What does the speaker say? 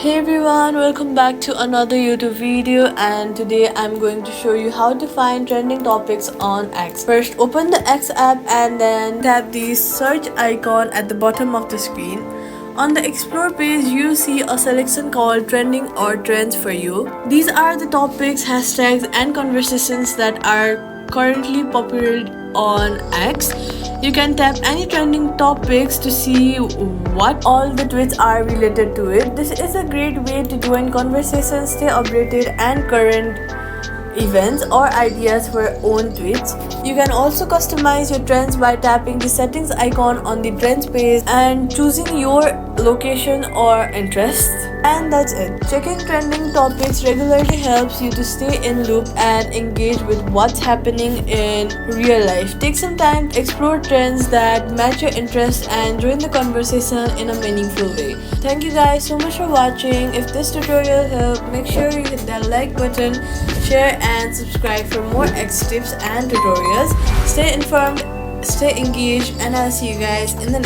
Hey everyone, welcome back to another YouTube video, and today I'm going to show you how to find trending topics on X. First, open the X app and then tap the search icon at the bottom of the screen. On the explore page, you see a selection called trending or trends for you. These are the topics, hashtags and conversations that are currently popular on X. You can tap any trending topics to see what all the tweets are related to it. This is a great way to join conversations, stay updated and current events or ideas for your own tweets. You can also customize your trends by tapping the settings icon on the trends page and choosing your location or interests. And that's it. Checking trending topics regularly helps you to stay in loop and engage with what's happening in real life. Take some time to explore trends that match your interests and join the conversation in a meaningful way. Thank you guys so much for watching. If this tutorial helped, make sure you hit that like button, share and subscribe for more X tips and tutorials. Stay informed, stay engaged, and I'll see you guys in the next